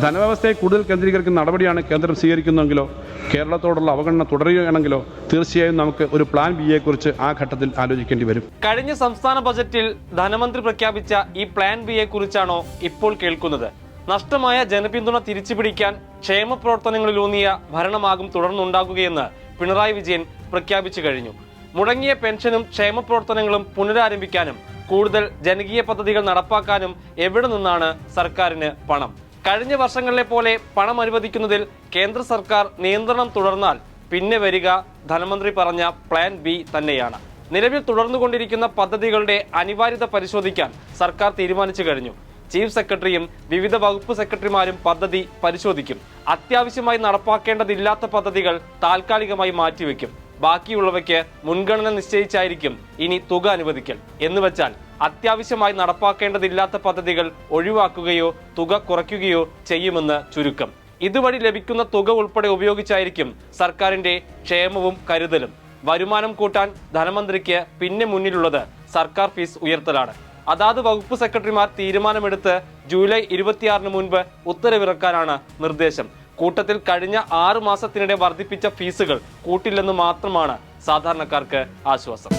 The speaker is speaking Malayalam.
ധനവ്യവസ്ഥയെ കൂടുതൽ കേന്ദ്രീകരിക്കുന്ന നടപടിയാണ് കേന്ദ്രം സ്വീകരിക്കുന്നതെങ്കിലോ കേരളത്തോടുള്ള അവഗണന തുടരുകയാണെങ്കിലോ തീർച്ചയായും നമുക്ക് ഒരു പ്ലാൻ ബി യെക്കുറിച്ച് ആ ഘട്ടത്തിൽ ആലോചിക്കേണ്ടി വരും. കഴിഞ്ഞ സംസ്ഥാന ബജറ്റിൽ ധനമന്ത്രി പ്രഖ്യാപിച്ച ഈ പ്ലാൻ ബി യെക്കുറിച്ചാണോ ഇപ്പോൾ കേൾക്കുന്നത്? നഷ്ടമായ ജനപിന്തുണ തിരിച്ചുപിടിക്കാൻ ക്ഷേമ പ്രവർത്തനങ്ങളിലൂന്നിയ ഭരണമാകും തുടർന്നുണ്ടാകുകയെന്ന് പിണറായി വിജയൻ പ്രഖ്യാപിച്ചു കഴിഞ്ഞു. മുടങ്ങിയ പെൻഷനും ക്ഷേമ പ്രവർത്തനങ്ങളും പുനരാരംഭിക്കാനും കൂടുതൽ ജനകീയ പദ്ധതികൾ നടപ്പാക്കാനും എവിടെ നിന്നാണ് സർക്കാരിന് പണം? കഴിഞ്ഞ വർഷങ്ങളിലെ പോലെ പണം അനുവദിക്കുന്നതിൽ കേന്ദ്ര സർക്കാർ നിയന്ത്രണം തുടർന്നാൽ പിന്നെ വരിക ധനമന്ത്രി പറഞ്ഞ പ്ലാൻ ബി തന്നെയാണ്. നിലവിൽ തുടർന്നുകൊണ്ടിരിക്കുന്ന പദ്ധതികളുടെ അനിവാര്യത പരിശോധിക്കാൻ സർക്കാർ തീരുമാനിച്ചു കഴിഞ്ഞു. ചീഫ് സെക്രട്ടറിയും വിവിധ വകുപ്പ് സെക്രട്ടറിമാരും പദ്ധതി പരിശോധിക്കും. അത്യാവശ്യമായി നടപ്പാക്കേണ്ടതില്ലാത്ത പദ്ധതികൾ താൽക്കാലികമായി മാറ്റിവെക്കും. ബാക്കിയുള്ളവയ്ക്ക് മുൻഗണന നിശ്ചയിച്ചായിരിക്കും ഇനി തുക അനുവദിക്കൽ. എന്നുവെച്ചാൽ അത്യാവശ്യമായി നടപ്പാക്കേണ്ടതില്ലാത്ത പദ്ധതികൾ ഒഴിവാക്കുകയോ തുക കുറയ്ക്കുകയോ ചെയ്യുമെന്ന് ചുരുക്കം. ഇതുവഴി ലഭിക്കുന്ന തുക ഉൾപ്പെടെ ഉപയോഗിച്ചായിരിക്കും സർക്കാരിന്റെ ക്ഷേമവും കരുതലും. വരുമാനം കൂട്ടാൻ ധനമന്ത്രിക്ക് പിന്നെ മുന്നിലുള്ളത് സർക്കാർ ഫീസ് ഉയർത്തലാണ്. അതാത് വകുപ്പ് സെക്രട്ടറിമാർ തീരുമാനമെടുത്ത് ജൂലൈ 26 മുൻപ് ഉത്തരവിറക്കാനാണ് നിർദ്ദേശം. കൂട്ടത്തിൽ കഴിഞ്ഞ 6 മാസത്തിനിടെ വർദ്ധിപ്പിച്ച ഫീസുകൾ കൂട്ടില്ലെന്ന് മാത്രമാണ് സാധാരണക്കാർക്ക് ആശ്വാസം.